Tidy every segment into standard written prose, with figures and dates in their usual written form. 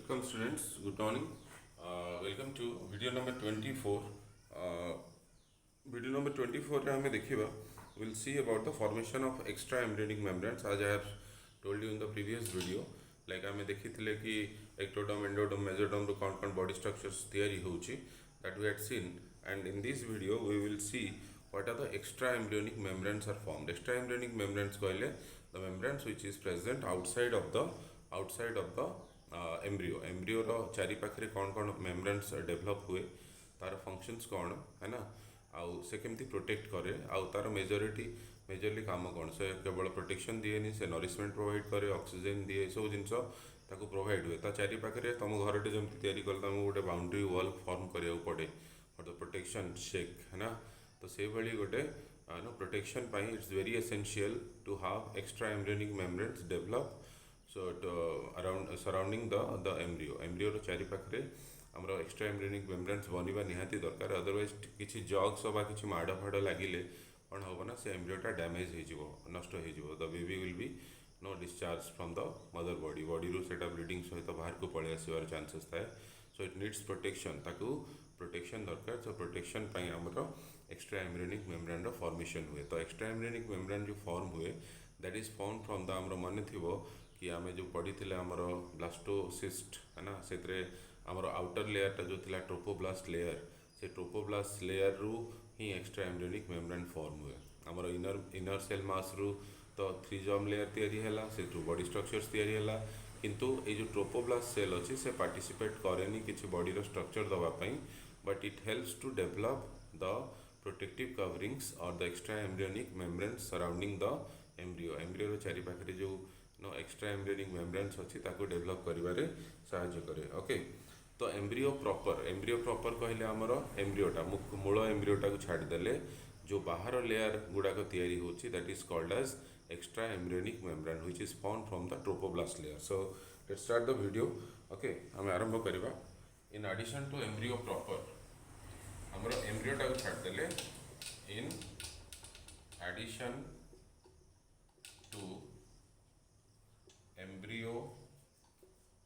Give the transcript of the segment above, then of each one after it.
Welcome students, good morning. Welcome to video number 24. Uh, Video number 24 रे हमें देखिबा we'll see about the formation of extra embryonic membranes as I have told you in the previous video. Like हमें देखिथिले कि ectoderm, endoderm, mesoderm रो कौन body structures तैयारी होउची that we had seen, and in this video we will see what are the extra embryonic membranes are formed. Extra embryonic membranes कहले the membranes which is present outside of the embryo रो चारि पाखरे कौन membranes develop हुए, तार functions कौन है ना, आउ से केमती प्रोटेक्ट करे, आउ तार मेजरली काम कौन, से केवल प्रोटेक्शन दिए से नरिशमेंट प्रोवाइड करे, ऑक्सीजन दिए, सब जिनस ताको प्रोवाइड हुए। ता चारि पाखरे तुम घरटे जमी तैयारी कल तुमको गोटे बाउंड्री वॉल फॉर्म करिया पड़े फॉर द प्रोटेक्शन शेक है ना। तो से भली गोटे प्रोटेक्शन पाई it's very essential to have extra embryonic membranes develop so around surrounding the embryo रो चारि पाखरे हमरो एक्स्ट्रा एम्ब्रियोनिक मेम्ब्रेन्स बनिबा निहाती दरकार। अदरवाइज किछि जग्स बा किछि माड़ फाड़ लागिले कौन हम ना से एम्ब्रियोटा डैमेज हो नष्ट हो, the baby will be no discharge from the mother body रू सेटा ब्लीडिंग सहित बाहर को पळे आसीबार चांसेस थाए। सो इट नीड्स प्रोटेक्शन, ताकू प्रोटेक्शन दरकार। सो प्रोटेक्शन पाई हमरो एक्स्ट्रा एम्ब्रियोनिक मेम्ब्रेन रो फॉर्मेशन हुए। तो एक्स्ट्रा एम्ब्रियोनिक मेम्ब्रेन जो फॉर्म हुए that is found from the हमरो मन थिबो कि आम जो पढ़ी आमर ब्लास्टोसिस्ट है ना, से आमर आउटर लेयरटा जो थिला ट्रोपोब्लास्ट लेयर, से ट्रोपोब्लास्ट लेयर रु ही एक्स्ट्रा एम्ब्रियोनिक मेम्ब्रेन फॉर्म हुए। आमर इनर सेल मास रु तो थ्रीजोम लेयर तैयारी हैला, से बॉडी स्ट्रक्चर्स तैयारी हैला, किंतु ये जो ट्रोपोब्लास्ट सेल अच्छी से पार्टिसिपेट करेनी किसी बॉडी रो स्ट्रक्चर दवापाई, but it helps to develop the protective coverings और the extra embryonic membranes surrounding the embryo चारि पाखरे जो नो एक्स्ट्रा एम्ब्रियोनिक मेम्ब्रेन्स अच्छी ताको डेवलप करिबारे साहाय्य करे। ओके, तो एम्ब्रियो प्रॉपर कहले आमर एम्ब्रियोटा मूल एम्ब्रियोटा को छाड़देले जो बाहर लेयर गुड़ाक तैयारी होची that is called as extra embryonic membrane which is found from the trophoblast layer. So let's start the video. Okay, आम आरंभ करवा। In addition to embryo proper आमर एम्ब्रियोटा को छाड़देले, in addition to embryo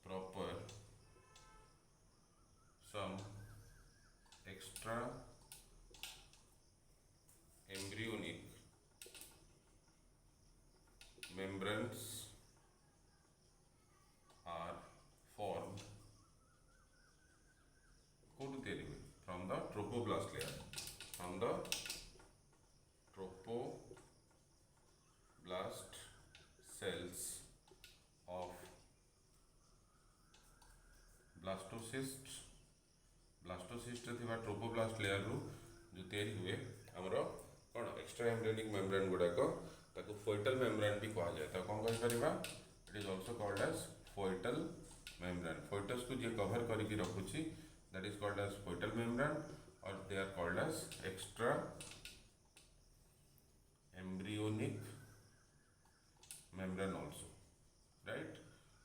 proper some extra embryonic membranes are formed from the tropoblast layer, from the tropoblast cells of blastocyst थिबा trophoblast layer रु जो तैयारी हुए हमरो कोन एक्स्ट्रा एम्ब्रियोनिक मेम्ब्रेन गुडाक ताको फोइटल मेम्ब्रेन भी कहा जाए। तो कौन कहि परिबा, it is also called as foetal membrane. Foetus को जे कवर करके रखुची that is called as foetal membrane, और they are called as extra embryonic membrane also, right.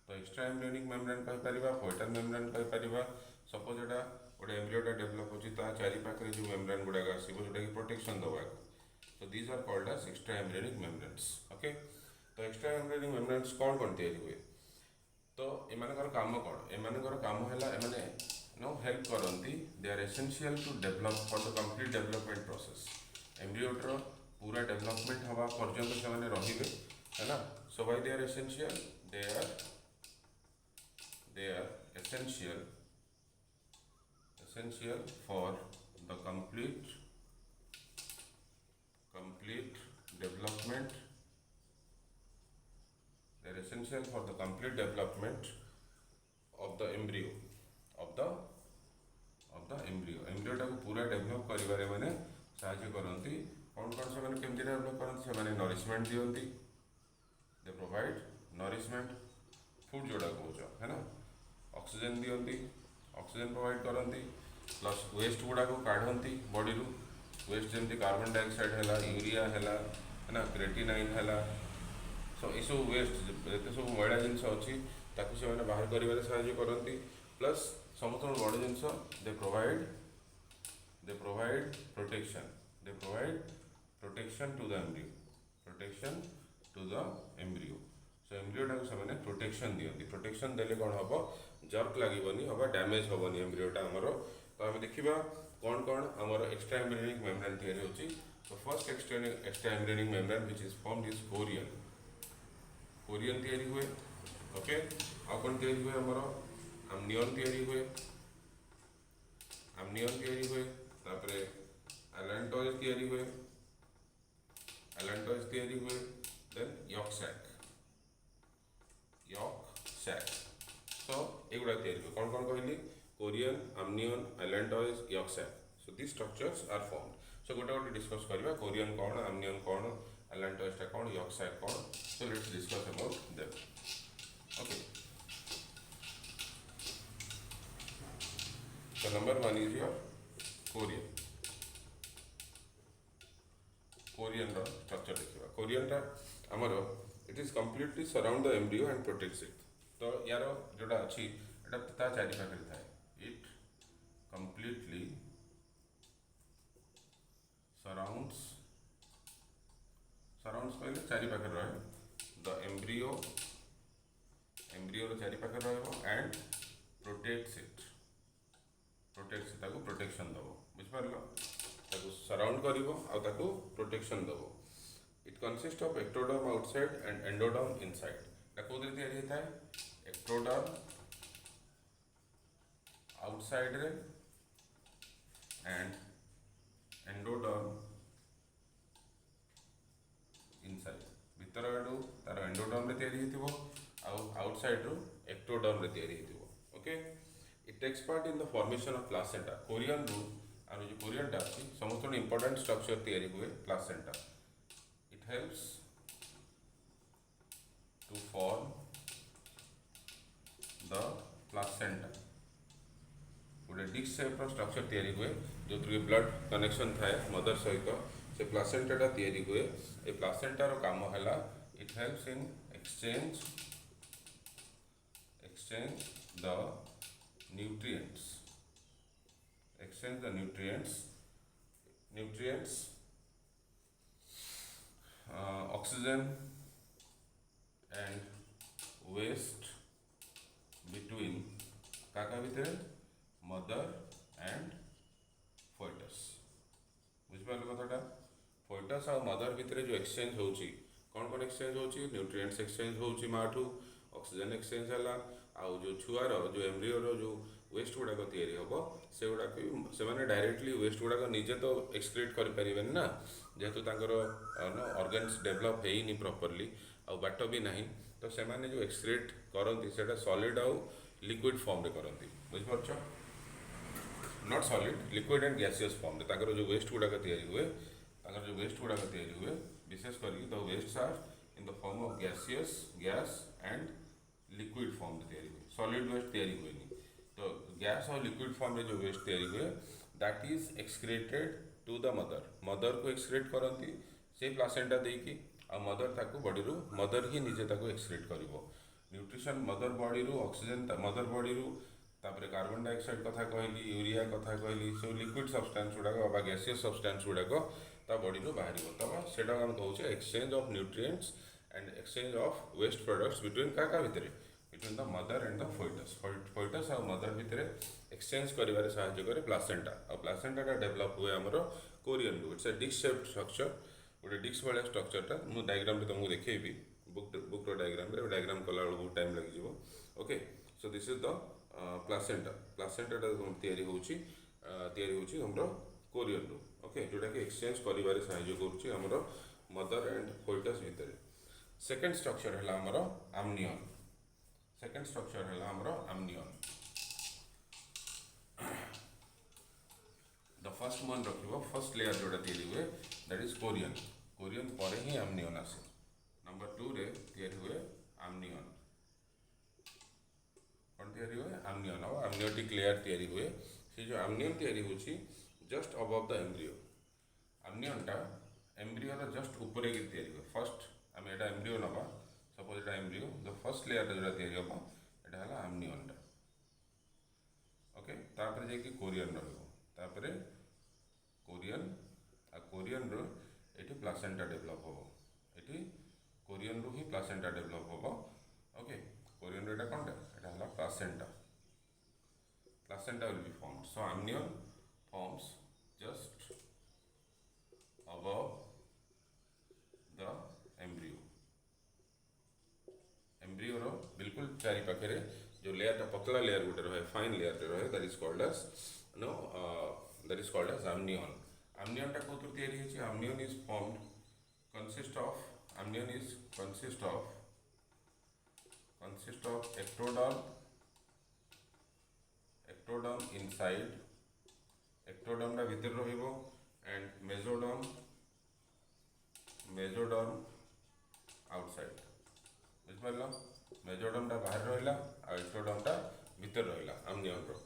तो एक्स्ट्रा एम्ब्रियोनिक मेम्ब्रेन कहि परिबा, फोइटल मेम्ब्रेन कहि परिबा। सपोज एटा गोटे एम्ब्रियोटा डेवलप होची ता चारि पाखरे जो मेम्ब्रेन गुडा आसीबो जोटा कि प्रोटेक्शन दबा, so these are called as extra embryonic membranes. Okay, तो एक्स्ट्रा एम्ब्रियोनिक मेम्ब्रेन्स कौन तैयारी हुए, तो एमानकर काम कौन, एमानकर काम हैला एमाने नो हेल्प करंती, they are essential to develop for the complete development process. एम्ब्रियोटर पूरा डेवलपमेंट हवा पर्यंत से माने रहिबे है ना। So why they are essential, they are essential for the complete development. They are essential for the complete development of the embryo, एम्ब्रियोटा को पूरा डेवलप करिबारे माने साहाय्य करंती। कौन से माने केमती डेवलप करंती, से माने नरिशमेंट दियंती, दे प्रोवाइड नरिशमेंट, फूड जोड़ा कौच है ना, ऑक्सीजन दियंती, ऑक्सीजन प्रोवाइड करंती, प्लस वेस्ट गुड़ा को काढ़ती बॉडी रू, वेस्ट जमी कार्बन डाइऑक्साइड है, यूरिया है ना, क्रेटिनाइन है। सो ये सब वेस्ट जिते सब मैला जिनस अच्छी ताकू से बाहर कर साहाय्य करती, प्लस समस्त बड़ जिनस they provide protection to the embryo. So एम्ब्रियोटा को से प्रोटेक्शन दियंती। प्रोटेक्शन देले कौन हम, जर्क लागबनी अबा डैमेज हेनी एम्ब्रियोटा आमर। तो आम देखा कौन कौन आमर एक्स्ट्रा एम्ब्रियोनिक मेम्ब्रेन तैयारी होची। तो first extra embryonic membrane which is formed is Korean. Korean तैयारी हुए। ओके, आ कौन तैयारी हुए आमर आमनियन तैयारी हुए। आमनियन तैयारी हुए तापरे एलेंटॉइज तैयारी हुए। एलेंटॉइज तैयारी हुए देन यॉक सैक। सो एगुड़ा तैयारी हुए कौन कौन कहली chorion amnion allantois yolk sac. So this structures are formed. So गोटे गोटे डिस्कस करवा कोरियन कौन आमनियन कौन एलेंटॉइजटा कौन यॉक सैक कौन। So let's discuss about them. Okay, so number one is your chorion. Chorion रो स्ट्रक्चर देखिबा। कोरियन टा हमर it is completely surround the embryo and protects it. तो यार जोटा अच्छी एटा ता चारि पाखे थाए। इट कंप्लीटली सराउंड्स पहले चारि पाखे रहे द एम्ब्रियो। एम्ब्रियो रो चारि पाखे रहबो एंड प्रोटेक्ट्स इट। ताको प्रोटेक्शन दबो बुझिपारलो। ताको सराउंड करिवो आ ताको प्रोटेक्शन दबो। It consist of ectoderm outside and endoderm inside. ताको दे तैयारी होता है एक्टोडर्म आउटसाइड रे एंड एंडोडर्म इनसाइड। भीतर आडू तार एंडोडर्म रे तैयारी हेतिबो आउटसाइड रो एक्टोडर्म रे तैयारी हेतिबो। Okay, it takes part in the formation of placenta. Chorion रू आम जो कोरियन टा अच्छी समस्त इंपोर्टेंट स्ट्रक्चर तैयारी हुए placenta. It helps to form the placenta. गोटे डिस्क शेप स्ट्रक्चर तैयारी हुए जो ब्लड कनेक्शन थाए मदर सहित से प्लासेंटा तैयारी हुए। ए प्लासेंटार काम है it helps in exchange the nutrients oxygen and waste between काका भितर मदर एंड फोएटस। बुझिपार कथाटा फोएटस और मदर भितर जो एक्सचेंज होची कौन कौन एक्सचेंज होची न्यूट्रिएंट्स एक्सचेंज होची माठू ऑक्सीजन एक्सचेंज है आउ जो छुआर जो एम्ब्रियो जो वेस्ट गुड़ाक तैयारी हम से गुड़ाक से डायरेक्टली वेस्ट गुड़ाक निजे तो एक्सक्रीट करें ना जेहेतु तांकर ऑर्गन्स डेवलप है प्रॉपर्ली आ बाट भी ना। तो से जो एक्सक्रीट करती से सॉलिड आउ लिक्विड फॉर्म रे करती बुझिपारछ। Not solid liquid and gaseous form रे जो वेस्ट गुड़ाक तैयारी हुए विशेष कर the waste are in the form of gas and liquid form तैयारी हुए। सॉलिड वेस्ट तैयारी हुए। तो गैस और लिक्विड फॉर्म रे जो वेस्ट तैयारी हुए that is excreted to the mother को एक्सक्रेट करती से प्लासेंटा देकी आ मदर ताको बॉडी रू मदर ही निजे ताको एक्सक्रेट करिवो। न्यूट्रिशन मदर बॉडी रू ऑक्सीजन मदर बॉडी रू तापरे कार्बन डाइऑक्साइड कथा कहली यूरिया कथा कहली सब लिक्विड सब्सटेंस गुड़ाक गैसियस सब्सटेंस गुड़ाक ता बॉडी रू बाहर तब से कहूँ exchange of nutrients and exchange of waste products between क्या भितर between the mother and the foetus और मदर भितर एक्सचेंज करिवारे सहाय्य करे प्लासेंटा। और प्लासेंटा डेवलप हुए आमर कोरियन रू। It's a disc shaped structure गोटे डिस्क भाया स्ट्रक्चरटा मुझे डायग्राम तुमको देखी बुक डायग्राम कला बहुत टाइम लगे। Okay, so this is the placenta तैयारी होची हमरो कोरियन रू। ओके, जोटा कि एक्सचेंज करिवारे सहाय्य करुछि हमरो मदर एंड फोएटस भितर। सेकेंड स्ट्रक्चर है हमरो आमनियन। द फर्स्ट वन रखिबो फर्स्ट लेयर जोटा तैयारी हुए दैट इज कोरियन पर ही आमनियन आसे। नंबर 2 रे तैयारी हुए आमनियन। कौन तैयारी हुए आमनियन और आमनियोटिक लेयर तैयारी हुए। से जो आमनियन तैयारी होची जस्ट अबव द एम्ब्रियो। आमनियनटा एम्ब्रियो जस्ट ऊपर की तैयारी हुए। फर्स्ट आम एटा एम्ब्रियो नवा suppose Etah embryo the first layer जो तैयारी हम एटा है आमनियनटा। ओके, तापर जाकि कोरियन रहिबो कोरियन रो एटी प्लासेंटा डेवलप हो। एटी कोरियन रू ही प्लासेंटा डेवलप हो। ओके, कोरियन रो एटा कोनटा एटा है placenta. placenta will be formed. So amnion forms just above the embryo. Embryo रो बिल्कुल चारि पाखे जो लेयर पतला लेयर गोटे रहे फाइन लेयर रहे that is called as no that is called as amnion. Amnion टा कोथुर तयारी होछि amnion is formed consist of ectoderm inside ectoderm टा भीतर रहिबो and mesoderm outside. बुझिपार मेजोडम टा बाहर रहा एक्टोडम टा भीतर रहा amnion रो.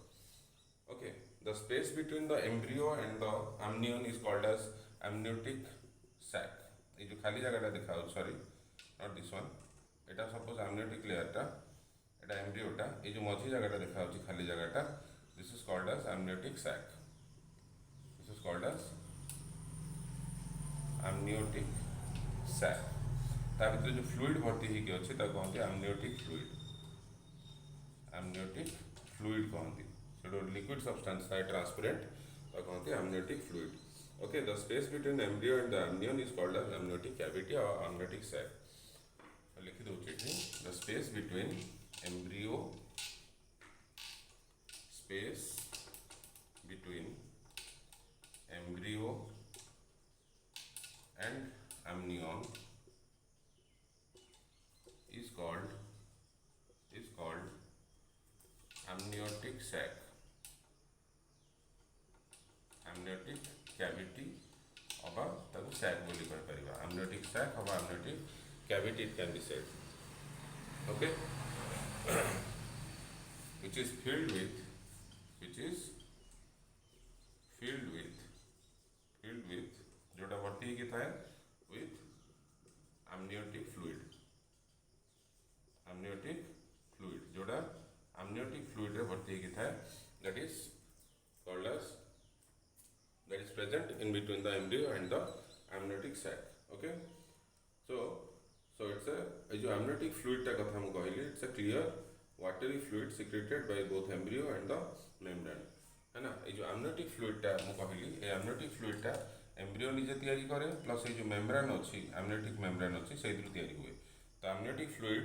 Okay the space between the embryo and the amnion is called as amniotic sac. ये जो खाली जगह देखा सॉरी नॉट दिस वन एटा सपोज amniotic लेयर टा एटा एम्ब्रियो टा ये जो मझी जगह देखा खाली जगह टा this is called as amniotic sac. This is called as amniotic sac. ता भीतर जो फ्लूइड भर्ती होगी अच्छे कहते amniotic fluid कहते से लिक्विड सब्सटेंस है ट्रांसपेरेंट कहते amniotic fluid. Okay the space between embryo and the amnion is called as amniotic cavity और amniotic sac. लिखि दूसरी the space between embryo and amnion is called amniotic sac, amniotic cavity अबा ताको sac बोली कर परिबा amniotic sac अबा amniotic cavity it can be said. Okay which is filled with जोटा भर्ती की था with amniotic fluid जोड़ा amniotic fluid रे भर्ती की था that is called as that is present in between the embryo and the amniotic sac. Okay so it's a जो amniotic fluid टा कथा हम कहली it's a clear watery fluid secreted by both embryo and the membrane है ना. ये जो amniotic fluid टा हम कहली ये amniotic fluid टा एम्ब्रियो निजे तैयारी करे प्लस ये जो मेम्ब्रेन अच्छी amniotic membrane अच्छी से तैयारी हुए. तो amniotic fluid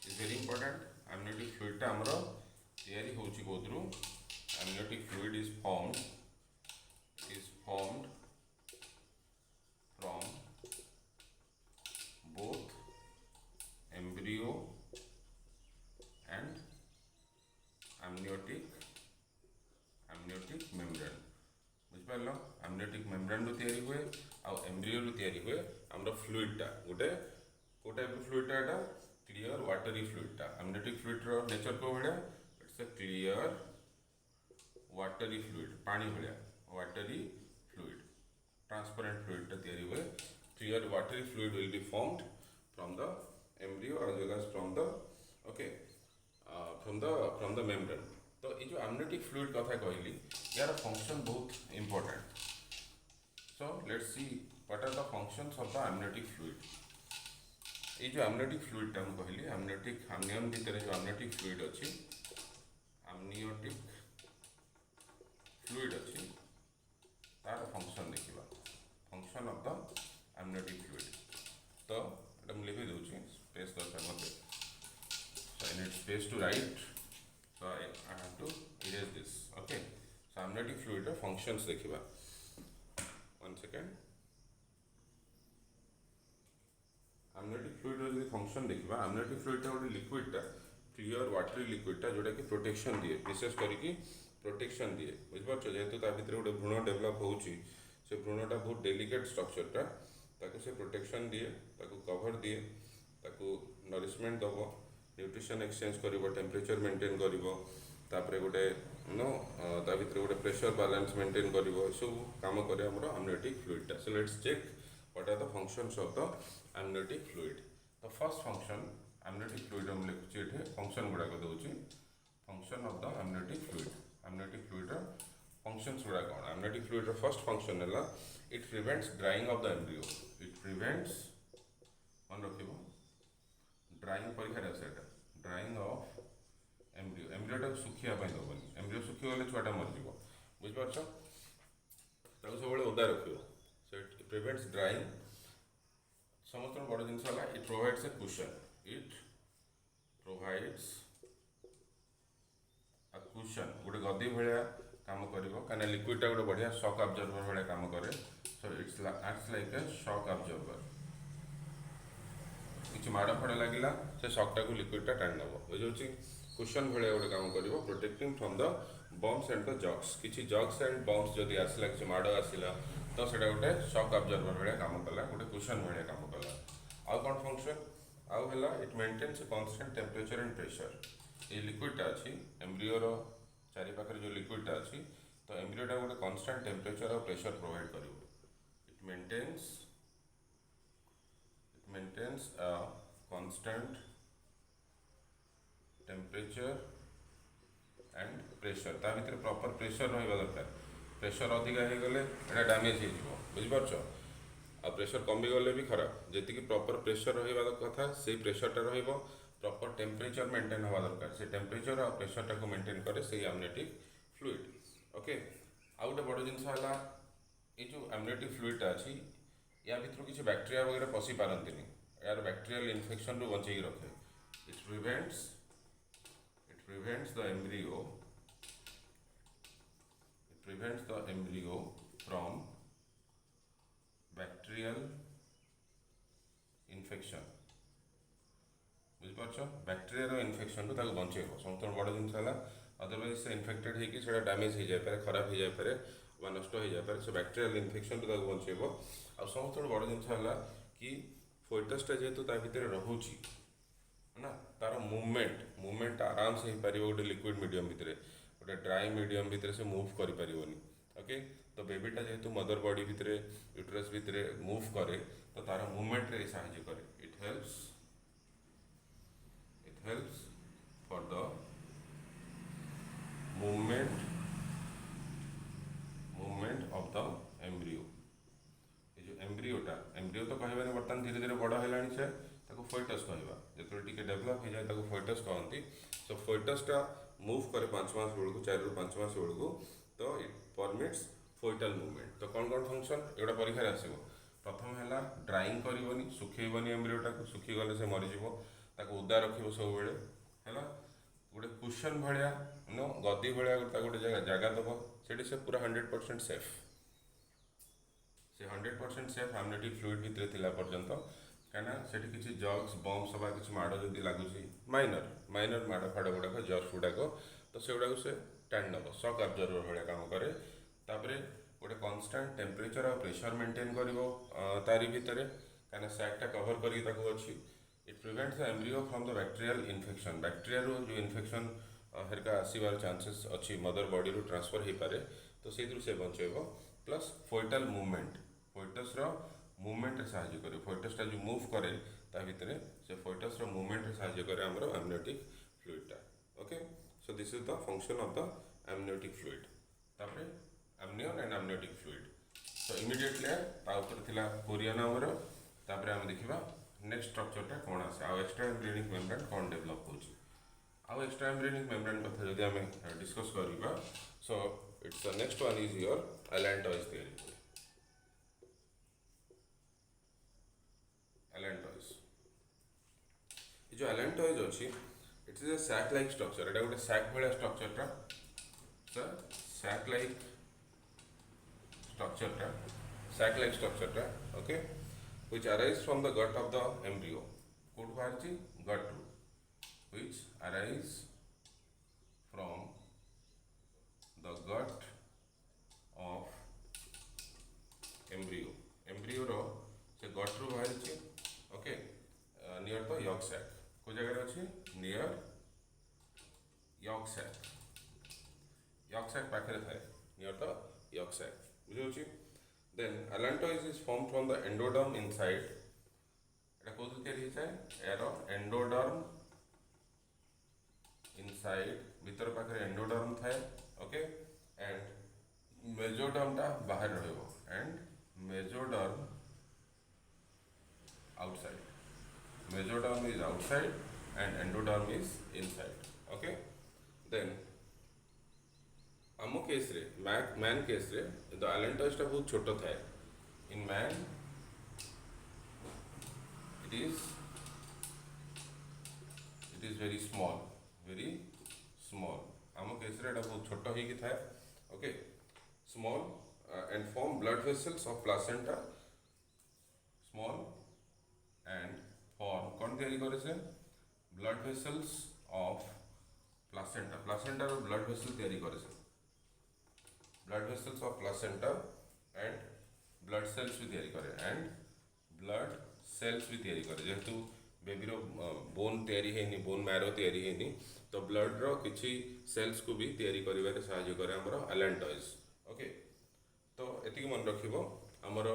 is very important. Amniotic fluid टा हमरो तैयारी होची कोथरू amniotic fluid is formed from both embryo and amniotic membrane. बुझिपार amniotic membrane रू तैयारी हुए आ एम्ब्रियो रू तैयारी हुए हमरो फ्लूइड टा गोटे को टाइप फ्लूइड टा एटा क्लियर वाटरी फ्लूइड टा. amniotic fluid रो नेचर को भलिया it's a clear watery fluid पानी भलिया वाटरी फ्लूइड ट्रांसपेरेंट फ्लूइड टा तैयारी हुए. Clear watery fluid will be formed from the embryo as well as from the membrane. तो ये जो amniotic fluid कथा कहली यार फंक्शन बहुत important. So let's see what are the functions of the amniotic fluid. ये जो amniotic fluid टा हम कहली amnion भीतर जो amniotic fluid अच्छी तार फंक्शन देखा function of the amniotic fluid. तो एटा हम लिखि दूची स्पेस दरकार मते so I need space to write so I have to erase this. Okay so amniotic fluid ର functions देखिबा. one second amniotic fluid ର फंक्शन देखिबा. amniotic fluid टा गोटे लिक्विड टा क्लियर वाटरी लिक्विड टा जोटा कि प्रोटेक्शन दिए विशेष करिकी प्रोटेक्शन दिए. बुझिपार जेहेतु ता भितर गोटे भ्रूण डेभलप होउची से भ्रूणटा बहुत डेलिकेट स्ट्रक्चर टा ताको से प्रोटेक्शन दिए ताको कवर दिए ताको नरिशमेंट दबो न्यूट्रिशन एक्सचेंज करिवो टेम्परेचर मेंटेन करिवो तापरे गोटे नो ता भितर गोटे प्रेशर बैलेंस मेंटेन करिवो सब काम करे हमरो amniotic fluid टा. So let's check what are the functions of the amniotic fluid. The first function amniotic fluid हम लिखुची एठे फंक्शन गुडा को दोची function of the amniotic fluid. amniotic fluid रा फंक्शंस गुडा कोन amniotic fluid रा फर्स्ट फंक्शन हला it prevents drying of the embryo. It prevents मन रखिबो ड्राइंग परीक्षा रे सेटा ड्राइंग ऑफ एम्ब्रियो. एम्ब्रियो टा सुखिया पय दबनी एम्ब्रियो सुखी गले छुआटा मरजिव बुझिपारछ ताको सब ओदा रखियो सो इट प्रिवेंट्स ड्राइंग समस्त बड़ जिन it provides a cushion it provides a cushion गोटे गदी भाया काम कर लिक्विडटा गोटे बढ़िया शॉक अब्जर्वर भाया काम करे so it's acts like a shock absorber किसी माड़ फड़ लगे से शॉकटा को लिक्विडटा टाणी नब बुझे कुशन भाया गोटे काम कर protecting from the bumps and the jerks किसी जग्स एंड बम्स जदि आसला किसी माड़ आसला तो सेटा गोटे शॉक अब्जर्वर भाया काम कला गोटे कुशन भाया काम कला आउ कौन फंक्शन आउ है it maintains constant temperature and pressure ये लिक्विडटा अच्छी एम्ब्रियोर चारिपाखे जो लिक्विडटा अच्छी तो एम्ब्रियोटा गोटे कॉन्स्टेंट टेम्परेचर और प्रेशर प्रोवाइड कर it maintains a constant temperature and pressure ता भीतर प्रॉपर प्रेशर रहा दरकार प्रेशर अधिका हो गले एटा डैमेज हो बुझिपारछ आ प्रेशर कमी गले भी खराब जी प्रॉपर प्रेशर रहा कथा से प्रेशरटा रहिबो प्रॉपर टेम्परेचर मेंटेन हवा दरकार से टेम्परेचर और प्रेशरटा को मेंटेन करे से एमनियोटिक फ्लूइड ओके आउ गोटे बड़ जिनस है ये जो एमनियोटिक फ्लूइडटा अच्छी या भर किसी बैक्टेरिया वगैरह पशि पारती यार बैक्टेरियल इन्फेक्शन रू बचे रखे it prevents the embryo from bacterial infection बुझिपारछ बैक्टेरिया इन्फेक्शन रू ताको बचेब समस्त बड़ जिनस है अदरवाइज से इन्फेक्टेड होकर डैमेज हो जाए खराब हो जाए नष्ट हो जाए से बैक्टेरियल इन्फेक्शन रू ताको बचेब आ समस्त बड़ जिनस है कि फोएटसटा जेहेतु ता भितर रोचे ना तार मूवमेंट आराम से हो पार गोटे लिक्विड मीडियम भितर गोटे ड्राई मीडियम भितर से मूव कर पारिबनी ओके तो बेबीटा जेहेतु मदर बॉडी भितर यूट्रस भितर मूव करे तो तार मूवमेंट रे साहाय्य करे it helps for the movement of the embryo ये जो एम्ब्रियो तो कहबानी बर्तमान धीरे धीरे बड़ है से फोएटस कहवा जो टी डेभलप हो जाए फोएटस कहती सो फोएटसटा मूव करे 5 मास बेलू 4 ରୁ 5 मास बेलू तो इट परमिट्स फोइटल मूवमेंट तो कौन कौन फंक्शन एगुड़ा परीक्षा आसो प्रथम है ड्राइंग करनी सुखेबनी एम्ब्रियोटा को सुखीगले से मरीज ओदा रख सब बेले है गोटे कुशन भाया नो गदी भाया गोटे जगह दब से पूरा 100% सेफ से 100% सेफ एमनियोटिक फ्लूइड भितर थिला पर्यंत कहीं से किसी जग्स बम्स बा किसी माड़ जब लगुच माइनर माड़ फाड़ गुड़ाक जर्स गुड़ाक तो से गुड़ाक से टाणी नब शॉक अब्जर्वर भाया काम करे तापर गोटे कॉन्स्टेंट टेम्परेचर और प्रेशर मेंटेन कर तारी भितर कहीं सैकटा कवर कर अच्छी it prevents the embryo from the bacterial infection bacteria जो इन्फेक्शन हेरिका आसबार चांसेस अच्छी मदर बॉडी रू ट्रांसफर हो पारे तो से बचेब plus foetal movement foetus movement साहाय्य करे फोइटसटा जो मूव करे ता भितर से फोइटस मूवमेंट साहाय्य करे आमर एमनियोटिक फ्लूइडटा okay so this is the function of the amniotic fluid तापर amnion and amniotic fluid so immediately ता ऊपर थिला कोरियन आमर तापर हम देखिबा नेक्स्ट स्ट्रक्चरटा कौन आसे आ एक्स्ट्रा एम्ब्रियोनिक मेम्ब्रेन कौन डेवलप होची आ एक्स्ट्रा एम्ब्रियोनिक मेम्ब्रेन कथा जदि हम डिस्कस करिबा so it's the next one is your allantois theory allantois जो एलेंटॉइज अच्छी it is a sac like structure एटा गोटे सैक भाया स्ट्रक्चरटा सैक लाइक स्ट्रक्चरटा okay which arise from the gut of the embryo कोड बाहर gut रू which arise from the gut of embryo रो से gut रू बाहर okay near the yolk sac को जगह अच्छी नियर यॉर्क सैक पाखे थाए नियर द यॉर्क सैक बुझे then allantois is formed from the endoderm inside एटा को तैयारी होता यार एंडोडर्म इनसाइड भीतर पाखे एंडोडर्म थाए ओके एंड मेजोडर्मटा बाहर रहिबो and mesoderm is outside and endoderm is inside okay then man case रे द आलेंटॉइड्स बहुत छोट थाए in man it is very small आम केस रे बहुत छोट होगी थाए okay small and form blood vessels of placenta small and form कौन तैयारी करे से blood vessels of placenta row blood vessel तैयारी करे से blood vessels of placenta and blood cells भी तैयारी करे and blood cells भी तैयारी करे जेहेतु बेबी रो बोन तैयारी है बोन मैरो तैयारी है तो ब्लड रो किछि सेल्स को भी तैयारी करिवारे सहायता करे हमरो अलेंटॉइड्स ओके तो एतिक मन रखिबो हमरो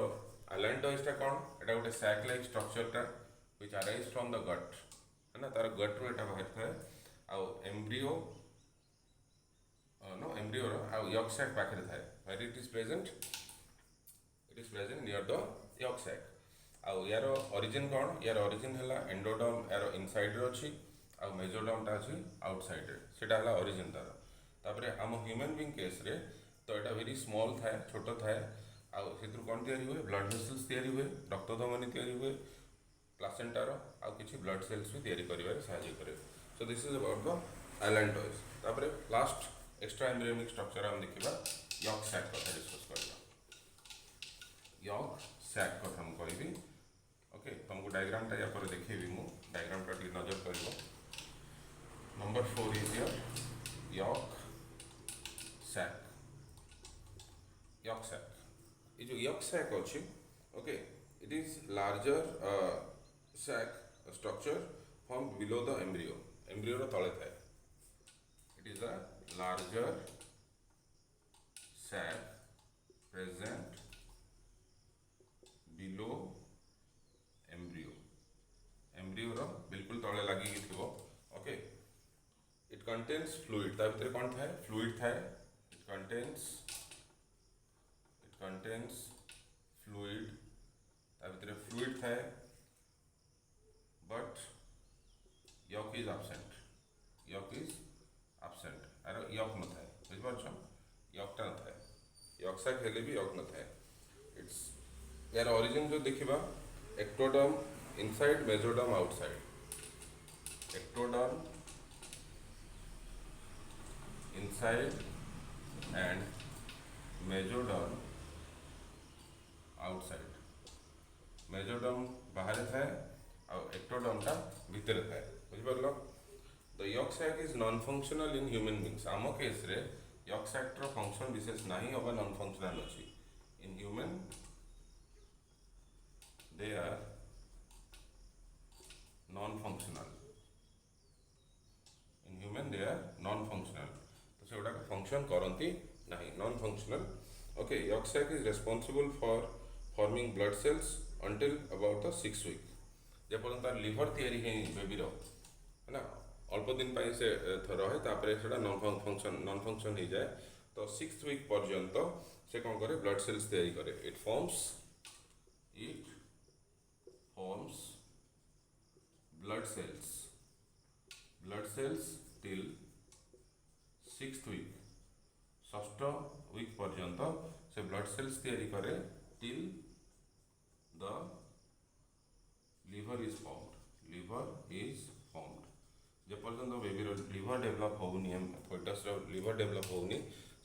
अलेंटॉइड्स टा कोन एटा गोटे सैक लाइक स्ट्रक्चर टा which arise from the gut है ना तार गट रो एटा बाहर थाए आ एम्ब्रियो नो एम्ब्रियो रो आ यॉक सैक पाखरे थाए where it is present near the yolk sac आउ यार ओरिजिन कौन यार ओरिजिन है एंडोडर्म यार इनसाइड अच्छी आ मेजोडर्मटा अच्छी आउटसाइड सेटा है ओरिजिन तार तापर आम ह्यूमन बीइंग केस रे तो यहाँ वेरी स्मॉल थाए छोट थाए आउ कौन तैयारी हुए ब्लड वेसल्स तैयारी हुए रक्त धमनी तैयारी हुए प्लासेंटार आउ किछि ब्लड सेल्स भी तैयारी करिवारे सहायता करे so this is about the allantois तापर लास्ट एक्स्ट्रा एम्ब्रियोनिक स्ट्रक्चर हम देखिबा यॉक सैक कथा डिस्कस करबा यॉक सैक कथा हम कहबी ओके तुमको डायग्राम टा या पर देखेबी मु डायग्राम टा टी नजर करबो नंबर 4 इज यॉक सैक ये जो यॉक सैक अच्छी okay it is larger sac structure from below the embryo रो तले थाए it is a larger sac present below embryo रो बिल्कुल तले लगी थी ओके इट कंटेन्स फ्लूइड ता भीतर कौन थाए फ्लूइड थाए इट कंटेन्स फ्लूइड ता भीतर फ्लूइड थाए बट यॉक इज एब्सेंट आर यॉक न थाए बुझ पारछ यॉक टा न थाए यॉक सैक हेले भी यॉक न थाए इट्स यार ओरिजिन जो देखिबा ectoderm inside mesoderm outside ectoderm inside and mesoderm outside mesoderm बाहर थाए और एक्टोडर्म टा भीतर थाए बुझ पारलो the yolk sac is non functional in human beings आम केस रे यॉक सैक रो फंक्शन विशेष नहीं होबा नॉन फंक्शनल अछि in human they are non-functional in human they are non-functional तो से गुड़ाक फंक्शन करती नहीं non functional okay yolk sac is responsible for forming blood cells until about the 6 week जेपर्यंत तार लिवर तैयारी है बेबी रो है ना अल्प दिन पाई से रहे तापर सेटा नॉन फंक्शन हो जाए तो 6 वीक पर्यंत से कौन करे ब्लड सेल्स तैयारी करे it forms blood cells till 6th week षष्ठ वीक पर्यंत से ब्लड सेल्स तैयारी करे till the liver is formed जे पर्यंत बेबी लिवर डेवलप होनी फोटस लिवर डेवलप होनी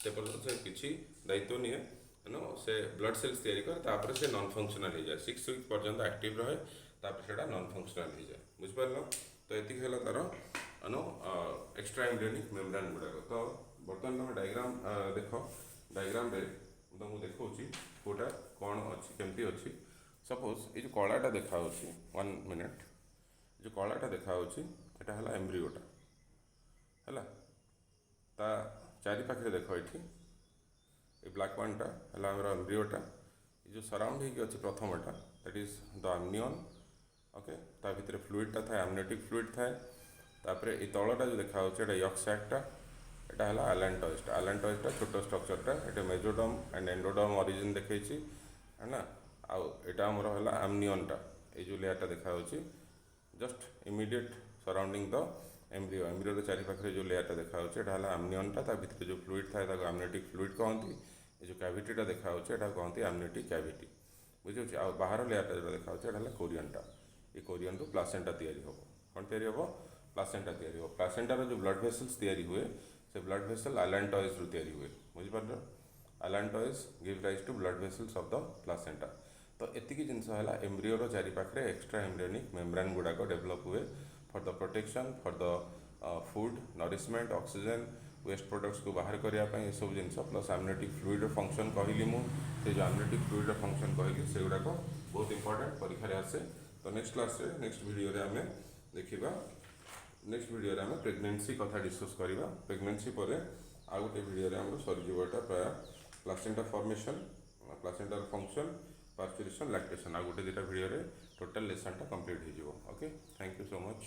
से पर्यंत से किसी दायित्व नहीं है नो से ब्लड सेल्स तैयारी करे तापर से नॉन फंक्शनल हो जाए 6 वीक पर्यंत एक्टिव रहे तापर सेटा नॉन फंक्शनल हो जाए बुझ पारल तो एतिक है तार नो एक्स्ट्रा एम्ब्रियोनिक मेम्ब्रेन गुड़ाक तो बर्तमान तुम डायग्राम देख डायग्राम रे तुमको देखा कौटा कौन अच्छी केमती अच्छी सपोज ये जो कलाटा देखा 1 मिनट जो कलाटा देखा यहाँ है एम्ब्रियोटा है ता चारि पाखे देख ये ब्लैक पॉइंटा है एम्ब्रियोटा ये जो सराउंड होगी अच्छी प्रथमटा that is the amnion okay ता भीतर फ्लूइडटा था एमनियोटिक फ्लूइड थाए तापर ये तलटा जो देखा यहाँ यॉक सैकटा यहाँ है अलेंटॉइड्सटा छोट स्ट्रक्चरटा ये मेजोडर्म एंड एंडोडर्म ओरिजिन देखी है ना आउ यहाँ आमर है एमनियनटा ये जो लेयरटा देखा just immediate surrounding the embryo चारि पाखे जो लेयरटा देखा एटा है आमनियनटा ता भितर जो फ्लूइड थाए ताको आमनियोटिक फ्लूइड कहती। ये जो कैविटीटा देखा एटा कहती आमनियोटिक कैविटी बुझे। आ बाहर लेयरटा जो देखा एटा है कोरियनटा। ये कोरियन रु प्लासेंटा तैयारी हो कौन तैयारी हो प्लासेंटा तैयारी हो। प्लासेंटार जो ब्लड भेसल्स तैयारी हुए से ब्लड भेसल आलांटॉयज रु तैयारी हुए बुझिपार। Allantois give rise to blood vessels of the placenta. तो एतिकी जिनस है एम्ब्रियोर चारि पाखे एक्स्ट्रा एम्ब्रियोनिक मेम्ब्रेन गुड़ाक डेभलप हुए for the protection for the food nourishment oxygen waste products को बाहर करने ये सब जिनस प्लस आमनियोटिक फ्लूइड फंक्शन कहली मुझे जो आमनियोटिक फ्लूइड फंक्शन कहली से गुड़ाक बहुत इंपोर्टेंट परीक्षा आसे। तो नेक्स्ट क्लास रे नेक्स्ट वीडियो आम देखा नेक्स्ट वीडियो आम प्रेगनेंसी कथा डिस्कस करवा। प्रेगनेंसी पर आउ गोटे वीडियो आम सरीजा प्राय प्लासेंटा फॉर्मेशन प्लासेंटार फंक्शन पार्चुरेशन लैक्टेशन आ गोटे दुटा वीडियो टोटल लेसन टा कंप्लीट हो। Okay thank you so much.